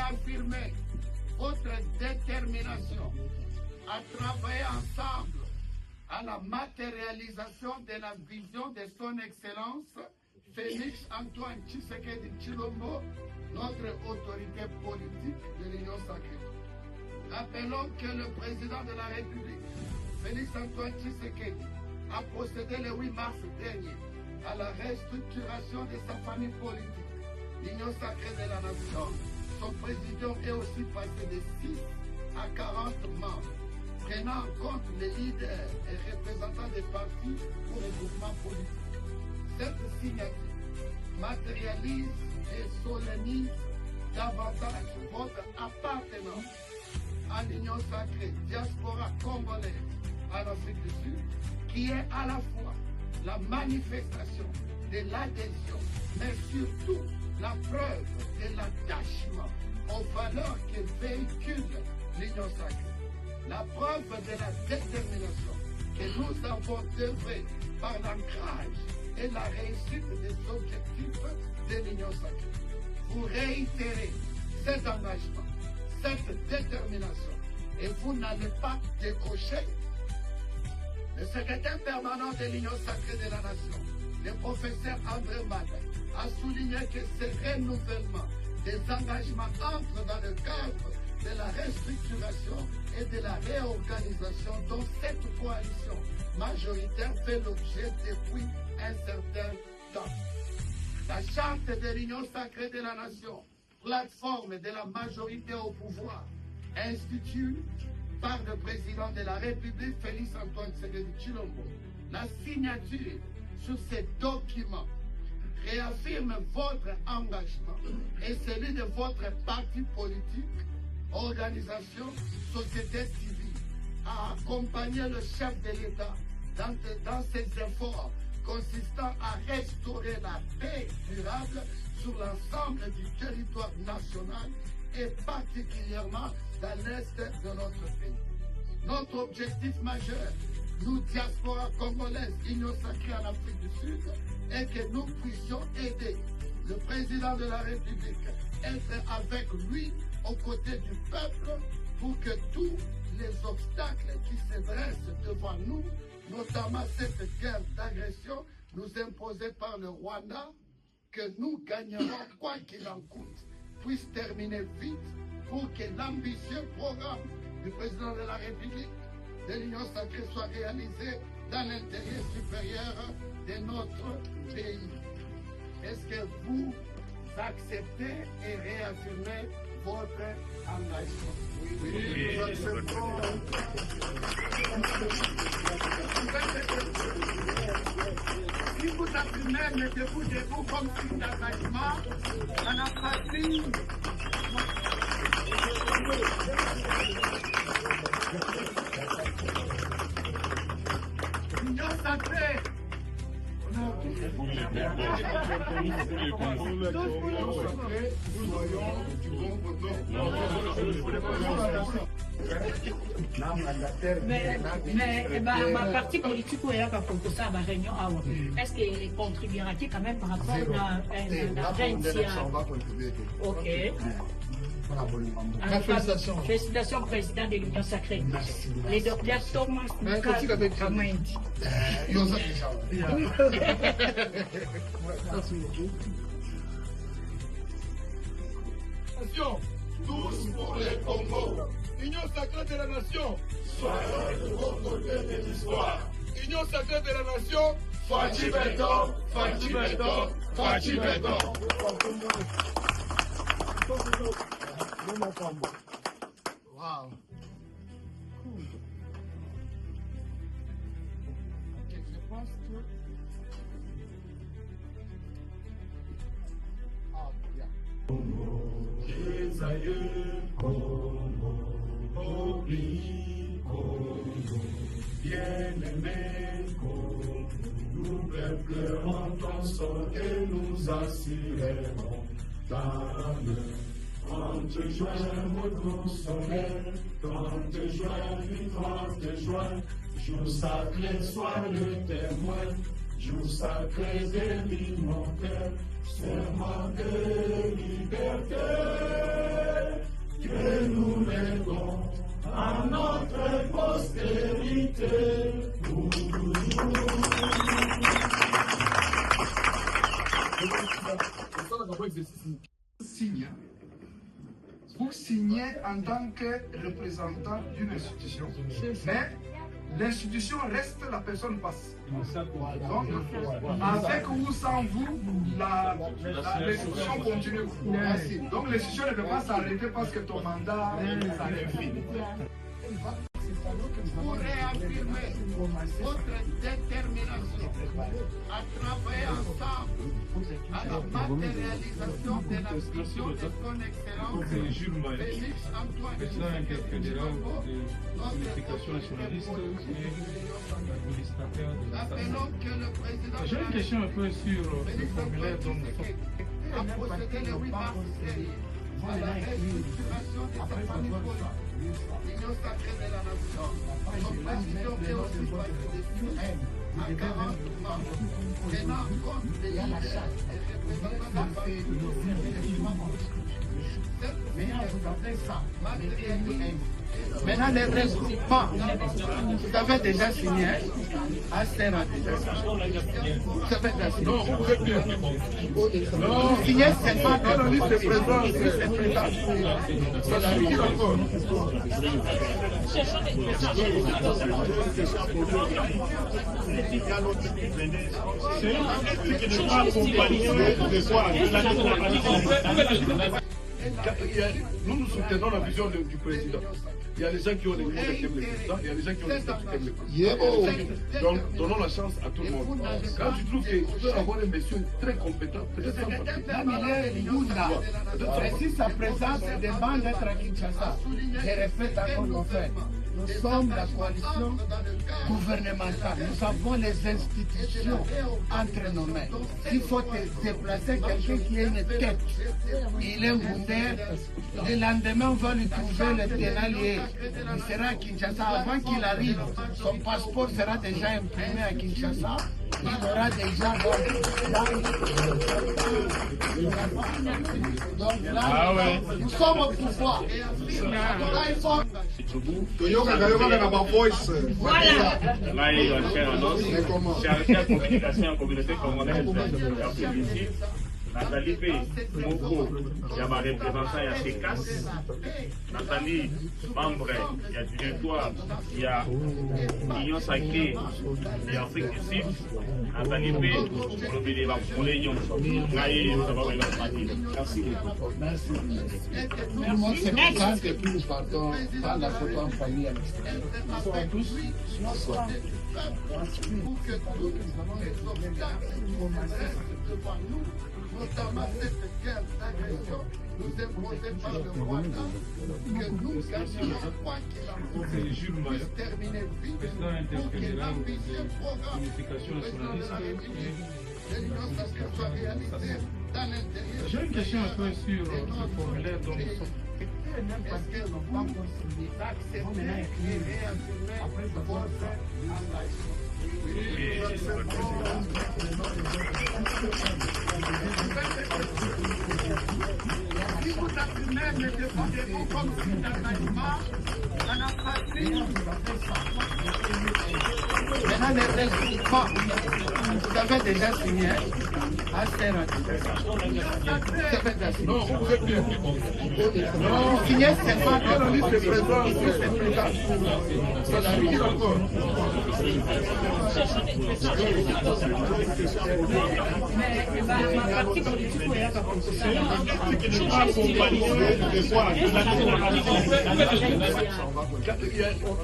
réaffirmer votre détermination à travailler ensemble à la matérialisation de la vision de son Excellence Félix Antoine Tshisekedi Tshilombo, notre autorité politique de l'Union sacrée. Rappelons que le président de la République, Félix Antoine Tshisekedi, a procédé le 8 mars dernier à la restructuration de sa famille politique, l'Union sacrée de la nation. Son président est aussi passé de 6 à 40 membres, prenant en compte les leaders et représentants des partis ou regroupements politiques. Cette signature matérialise et solennise davantage votre appartenance à l'Union sacrée diaspora congolaise en Afrique du Sud, qui est à la fois la manifestation de l'adhésion, mais surtout la preuve de l'attachement aux valeurs que véhicule l'Union sacrée. La preuve de la détermination que nous avons œuvré par l'ancrage et la réussite des objectifs de l'Union sacrée. Vous réitérez cet engagement, cette détermination, et vous n'allez pas décrocher. Le secrétaire permanent de l'Union sacrée de la nation, le professeur André Mada, a souligné que ce renouvellement des engagements entre dans le cadre de la restructuration et de la réorganisation dont cette coalition majoritaire fait l'objet depuis un certain temps. La charte de l'Union sacrée de la nation, plateforme de la majorité au pouvoir, instituée par le président de la République, Félix Antoine Tshisekedi Tshilombo. La signature sur ces documents réaffirme votre engagement et celui de votre parti politique, organisation, société civile, à accompagner le chef de l'État dans ses efforts consistant à restaurer la paix durable sur l'ensemble du territoire national et particulièrement dans l'est de notre pays. Notre objectif majeur, nous diaspora congolaise, Union sacrée en Afrique du Sud, est que nous puissions aider le président de la République, être avec lui aux côtés du peuple pour que tous les obstacles qui se dressent devant nous, notamment cette guerre d'agression nous imposée par le Rwanda, que nous gagnerons quoi qu'il en coûte, puisse terminer vite pour que l'ambitieux programme du président de la République de l'Union sacrée soit réalisé dans l'intérêt supérieur de notre pays. Est-ce que vous acceptez et réaffirmez votre engagement? Oui, nous acceptons. Si vous affirmez, mettez-vous debout comme signe d'engagement dans la pratique. L'Union sacrée. Mais ma partie politique où il y a pour ça ma réunion est-ce qu'il contribuera-t-il quand même par rapport à ok. Félicitations. Félicitations au président de l'Union sacrée. Les docteurs Thomas Merci beaucoup. Tous pour les Congo. Union sacrée de la nation. Soyons de bon côté de l'histoire. Union sacrée de la nation. Fachi Beton, Fachi Beton, Fachi Beton. Wow. Cool. Je pense que... Ah, bien. Les aïeux, Congo, oublie Congo, bien-aimé Congo, nous peuplons ton sang et nous assurerons ta main. 30 juin, mon doux soleil, 30 juin, 30 juin, jour sacré, sois le témoin. jour sacré de l'immortel, serment de liberté, que nous lèguons à notre postérité. Signe. Vous signez en tant que représentant d'une institution, mais l'institution reste, la personne passe. Donc, avec ou sans vous, l'institution continue. Donc l'institution ne peut pas s'arrêter parce que ton mandat s'arrête. Pour réaffirmer votre détermination à travailler ensemble à la matérialisation de la vision de son excellence, Félix Antoine président interfédéral de l'unification nationaliste et administrateur de la appelons que le président J'ai une question un peu sur le formulaire dont nous sommes. a procédé le 8 mars dernier à la restructuration de sa famille politique. L'Union sacrée de la nation, son président est aussi passé dessus à 40 membres, tenant compte des leaders et représentant la famille. Maintenant, les regroupements, vous avez déjà signé, Aster a déjà signé. Vous avez déjà signé. Vous signez seulement dans la liste de présence, c'est présent. Ça suffit encore. C'est qui ne pas accompagner de quoi. Nous nous soutenons la vision du président. Il y a des gens qui ont les mots qui aiment le président, il y a des gens qui ont les statuts qui aiment le président. Donc, donnons la chance à tout le monde. Quand tu trouves que tu peux avoir un monsieur très compétent, peut-être sans papier. Si sa présence demande d'être à Kinshasa, je répète encore mon frère. Nous sommes la coalition gouvernementale. Nous avons les institutions entre nos mains. S'il faut déplacer quelqu'un qui a une tête, il est Mboundé, le lendemain on va lui trouver le ténalier. Il sera à Kinshasa. Avant qu'il arrive, son passeport sera déjà imprimé à Kinshasa. Il aura déjà donc là, nous sommes au pouvoir. Voilà. Là, il va faire un autre. Chargé de communication en communauté congolaise. Nathalie P. Moko, il y a ma représentant, il y a CECAS. Nathalie, membre, il y a du territoire, il y a l'Union sacrée et Afrique du Sud. Nathalie P. Pour l'Union. Merci beaucoup. Merci. Tout le monde se présente et puis nous partons dans la photo en famille. Bonsoir à tous. Bonsoir. Pour que tous les obstacles devant nous, notamment cette guerre d'agression, nous imposée par le Rwanda, que nous gardions quoi qu'il en coûte, puisse terminer vite, pour que l'ambitieux programme du président de la République de l'Union sacrée soit réalisé dans l'intérieur. J'ai une question un peu sur le formulaire dont nous sommes. Est-ce que nous pouvons accepter et réaffirmer votre engagement? Si vous affirmez le défendez-vous comme si d'engagement en Afrique, maintenant les regroupements, vous avez déjà signé, Aster a déjà signé. Vous signez seulement dans la liste de présence, c'est présent. Ça suffit encore. Ma partie politique est là pour ça. Qui ne pas accompagner de quoi.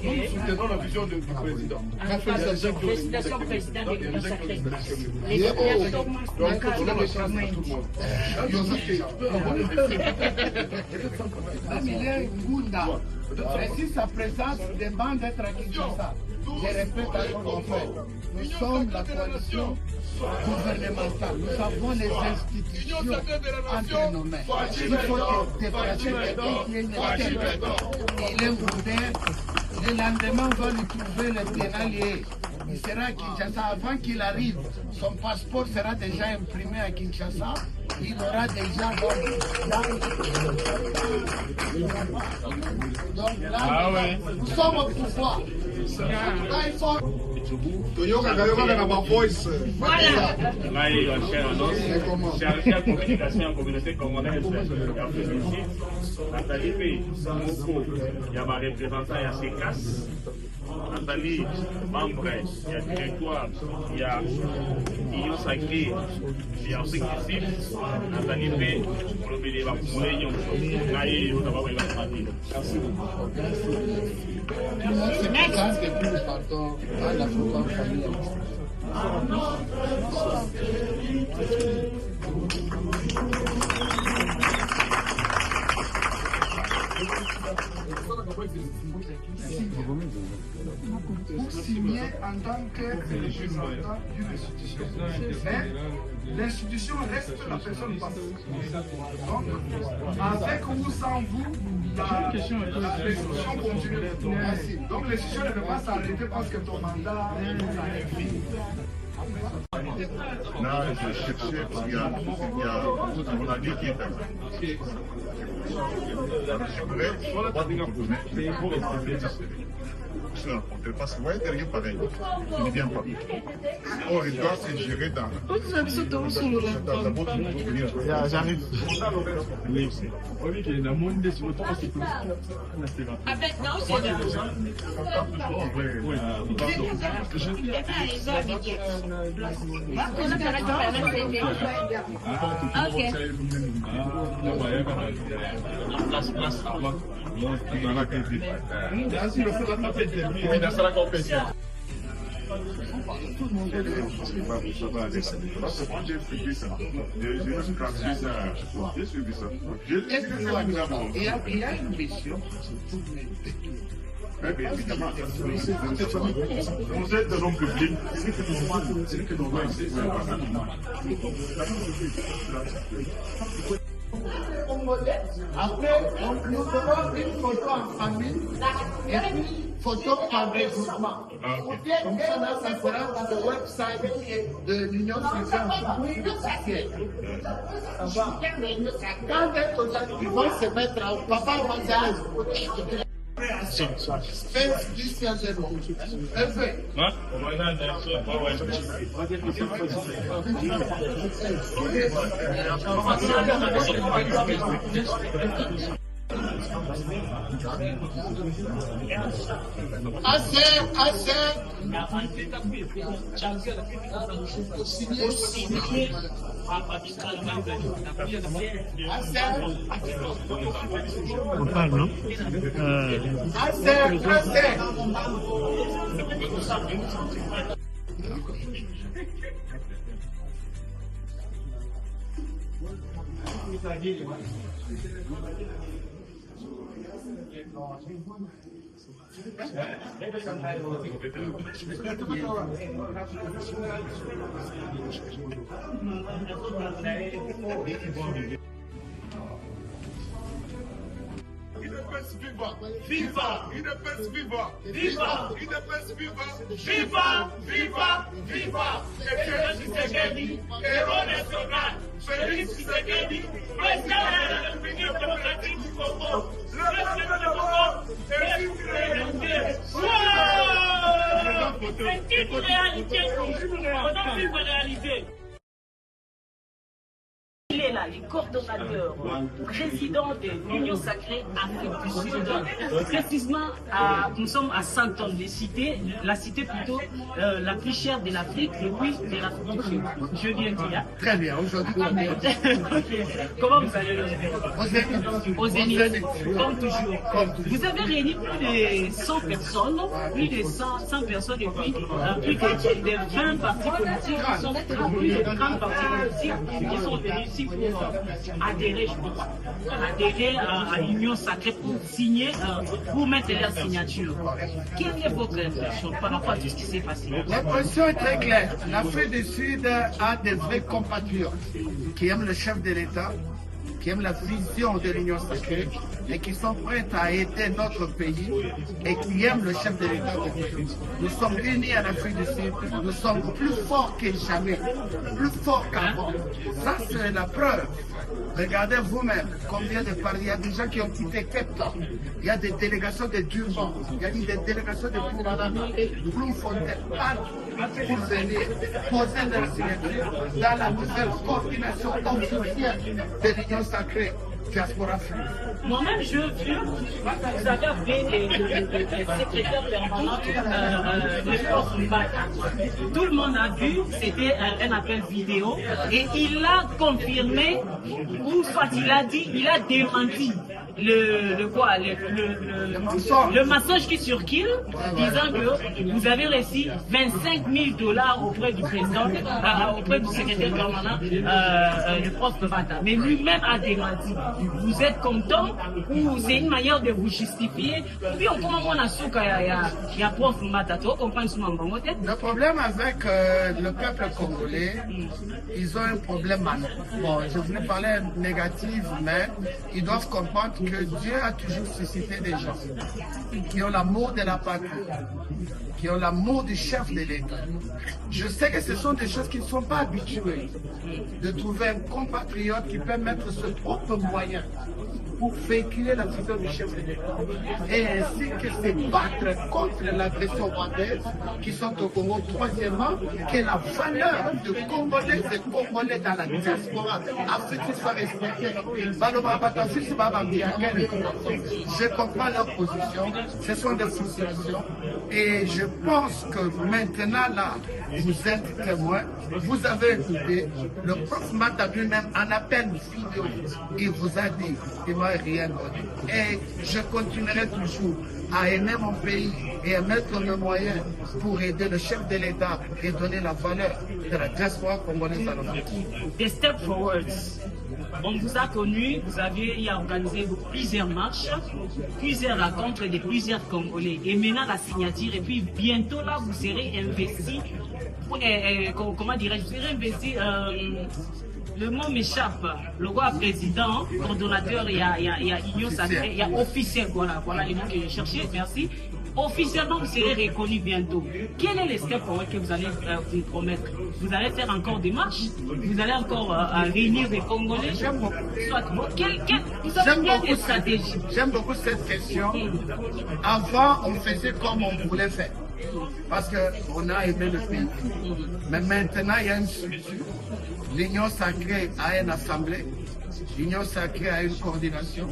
Nous nous soutenons la vision du président. Félicitations président de l'Union sacrée. Donc, donnons la chance à tout le monde. Quand tu trouves que tu peux avoir un si sa présence demande d'être à Kinshasa, je répète encore mon frère, nous sommes la coalition gouvernementale. Nous avons les institutions entre nos mains. Il faut déplacer quelqu'un qui est une tête. Il est Mboundé. Le lendemain, on va lui trouver le ténalier. Il sera à Kinshasa avant qu'il arrive. Son passeport sera déjà imprimé à Kinshasa. Il aura déjà donc là, nous sommes au pouvoir. Là, il faut... Voilà. Chercher la communication en communauté congolaise. Nathalie P. Moko, il y a ma représentant, il y a Sekas. Nathalie, membre, il y a directoire, il y a Union Sacrée, il y a Afrique du Sud. Nathalie P. Pour le BD, va pour les Unions. Merci beaucoup. Next. Pour signer en tant que représentant d'une institution. Mais l'institution reste la personne passive. Donc, avec ou sans vous, la restriction continue. Donc, l'institution ne peut pas s'arrêter parce que ton mandat est fini. Là, je cherchais, il y a mon ami qui est là. On ne passe pas derrière pareil. Il ne vient pas. Or, il doit se gérer dans. J'arrive. Il y a une mission. Évidemment, vous êtes un homme public, c'est que nous Après, nous ferons une photo en famille et une photo par regroupement. Comme ça, ça sera dans le website de l'Union sociale. Quand ils vont se mettre en papa va Faites du zéro. On parle, non? Viva! UDPS viva! Viva! UDPS viva! Viva! Viva! Viva! Félix Tshisekedi, héros national! Félix Tshisekedi, président de la République démocratique du Congo! Le président du Congo! C'est une réalité! C'est une réalité! Il est là, le coordonnateur, président de l'Union Sacrée Afrique du Sud. Précisément, nous sommes à Saint-Anne de Cité, la cité plutôt la plus chère de l'Afrique, et puis de l'Afrique du Sud. Je viens de dire. Très bien, aujourd'hui très bien. Comment vous allez au Zénith, comme toujours. Vous avez réuni plus de 100 personnes, plus de 100 personnes et puis plus de 20 partis politiques, plus de 30 partis politiques qui sont venus ici pour adhérer, je crois, adhérer à l'Union Sacrée pour signer, pour mettre leur signature. Quelle est votre impression par rapport à tout ce qui s'est passé? L'impression est très claire. L'Afrique du Sud a des vrais compatriotes qui aiment le chef de l'État, qui aiment la vision de l'Union sacrée et qui sont prêts à aider notre pays et qui aiment le chef de l'État de Christ. Nous sommes unis en Afrique du Sud, nous sommes plus forts que jamais, plus forts qu'avant. Ça, c'est la preuve. Regardez vous-même combien de partis, il y a des gens qui ont quitté Cape Town, il y a des délégations de Durban, il y a des délégations de Poumalama, Bloemfontein, partout pour venir poser leur signature dans la nouvelle coordination officielle de l'Union sacrée diaspora africaine. Moi-même, je veux, vous avez appelé le secrétaire permanent de Prof Mbata. Tout le monde a vu, c'était un appel vidéo, et il a confirmé, ou soit il a dit, il a démenti le message qui circule, disant que vous avez reçu 25 000 $ auprès du président, auprès du secrétaire permanent, le Prof Mbata. Mais lui-même a démenti. Vous êtes content ou c'est une manière de vous justifier? Puis on commence à souka il y a Prof Mbata. Tu comprends ce moment? Le problème avec le peuple congolais, ils ont un problème. Bon, je voulais parler négatif, mais ils doivent comprendre que Dieu a toujours suscité des gens qui ont l'amour de la patrie, qui ont l'amour du chef de l'État. Je sais que ce sont des choses qui ne sont pas habituées, de trouver un compatriote qui peut mettre ses propres moyens pour véhiculer la vision du chef de l'État et ainsi que se battre contre l'agression rwandaise qui sont au Congo. Troisièmement, que la valeur de Congolais et Congolais dans la diaspora africaine soit respectée. Je comprends leur position, ce sont des frustrations et je pense que maintenant là, vous êtes témoins, vous avez écouté, le Prof Mbata lui-même en appel vidéo, il vous a dit, il m'a rien donné. Et je continuerai toujours à aimer mon pays et à mettre mes moyens pour aider le chef de l'État et donner la valeur de la diaspora congolaise à notre pays. Des steps forward. On vous a connu, vous aviez organisé plusieurs marches, plusieurs rencontres de plusieurs Congolais. Et maintenant la signature, et puis bientôt là vous serez investi, comment dirais-je, vous serez investi, le mot m'échappe, le roi président, coordonnateur, il y a Union sacrée, il y a officiel, voilà les mots que je cherchais, merci. Officiellement, vous serez reconnu bientôt. Quel est le step que vous allez vous promettre? Vous allez faire encore des marches? Vous allez encore réunir des Congolais? J'aime beaucoup. Vous avez bien des stratégies. J'aime beaucoup cette question. Avant, on faisait comme on voulait faire. Parce qu'on a aimé le pays. Mais maintenant, il y a une structure. L'Union sacrée a une assemblée. L'Union sacrée a une coordination.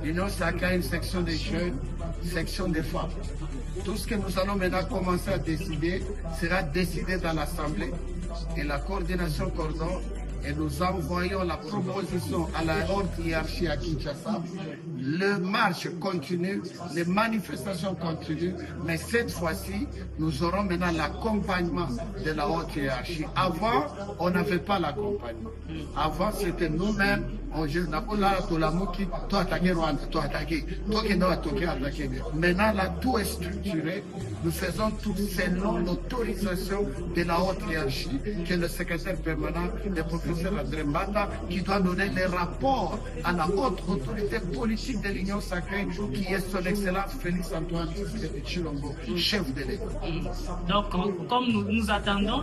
L'Union sacrée a une section des jeunes, section des femmes. Tout ce que nous allons maintenant commencer à décider sera décidé dans l'Assemblée et la coordination coordonne et nous envoyons la proposition à la haute hiérarchie à Kinshasa. Le marche continue, les manifestations continuent, mais cette fois-ci, nous aurons maintenant l'accompagnement de la haute hiérarchie. Avant, on n'avait pas l'accompagnement. Avant, c'était nous-mêmes. Maintenant, là, tout est structuré. Nous faisons tout selon l'autorisation de la haute hiérarchie, qui est le secrétaire permanent, le professeur André Mbata, qui doit donner les rapports à la haute autorité politique de l'Union sacrée, qui est son Excellence Félix Antoine Tshilombo, chef de l'État. Donc, comme nous attendons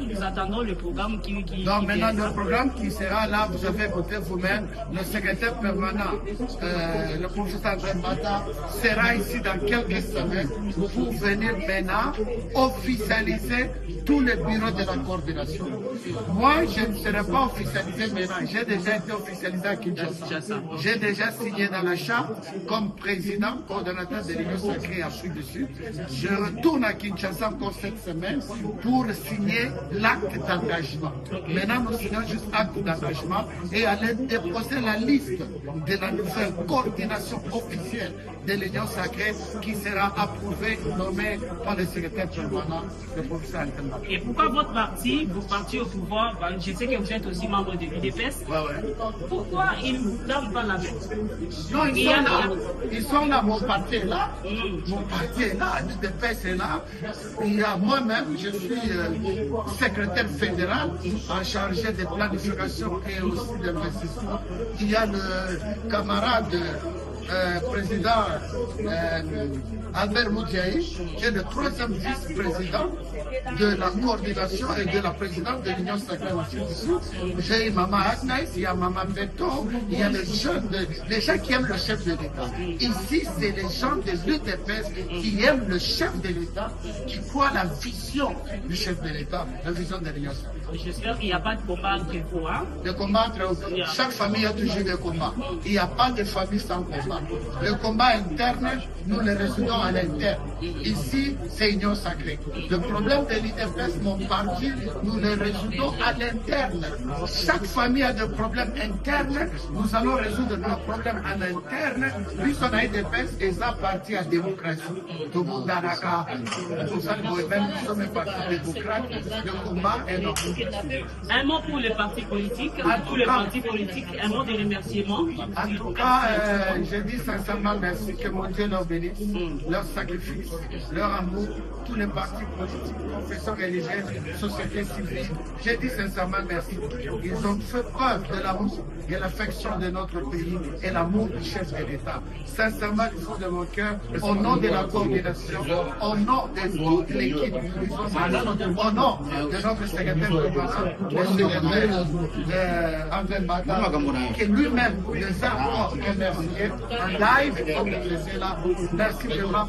le programme qui donc maintenant, le programme qui sera là, vous avez voté vous-même, le secrétaire permanent, le professeur André Mbata, sera ici dans quelques semaines pour venir maintenant officialiser tous les bureaux de la coordination. Moi, je ne serai pas officialisé maintenant. J'ai déjà été officialisé à Kinshasa. J'ai déjà signé dans la charte comme président, coordonnateur de l'Union sacrée Afrique du Sud. Je retourne à Kinshasa encore cette semaine pour signer l'acte d'engagement. Maintenant, nous signons juste acte d'engagement et aller déposer la liste de la nouvelle coordination officielle de l'Union sacrée qui sera approuvée, nommée par le secrétaire permanent, le professeur Antenna. Et pourquoi votre parti, vous parti au pouvoir, je sais que vous êtes aussi membre membres de l'UDPS. Pourquoi ils ne donnent pas la main? Non, ils sont là, mon parti est là. Mon parti est là, l'UDPS est là. Il y a moi-même, je suis secrétaire fédéral en charge des planifications et aussi d'investissement. Il y a le camarade président Albert Moudjaï, qui est le 3e vice-président de la coordination et de la présidence de l'Union sacrée d'Afrique du Sud. J'ai Maman Agnès, il y a Maman Beto, il y a les gens qui aiment le chef de l'État. Ici, c'est les gens de l'UDPS qui aiment le chef de l'État, qui croient la vision du chef de l'État, la vision de l'Union sacrée. J'espère qu'il n'y a pas de combat entre vous. Hein? Le combat entre chaque famille a toujours des combats. Il n'y a pas de famille sans combat. Le combat interne, nous le résoudons à l'interne. Ici, c'est Union sacrée. Le problème de l'UDPS, mon parti, nous le résoudons à l'interne. Chaque famille a des problèmes internes. Nous allons résoudre nos problèmes à l'interne. Puisqu'on a l'UDPS et ça parti à la démocratie. Tout le monde nous sommes un parti démocrate. Le combat est notre. Un mot pour les partis politiques, un mot de remerciement. En tout cas, je dis sincèrement merci, que mon Dieu leur bénisse, leur sacrifice, leur amour, tous les partis politiques, confessions religieuses, société civile. Je dis sincèrement merci. Ils ont fait preuve de l'amour et l'affection de notre pays et l'amour du chef de l'État. Sincèrement, du fond de mon cœur, au nom de la coordination, au nom de toute l'équipe, au nom de notre secrétaire que lui-même les a remerciés en live comme il faisait là. Merci vraiment.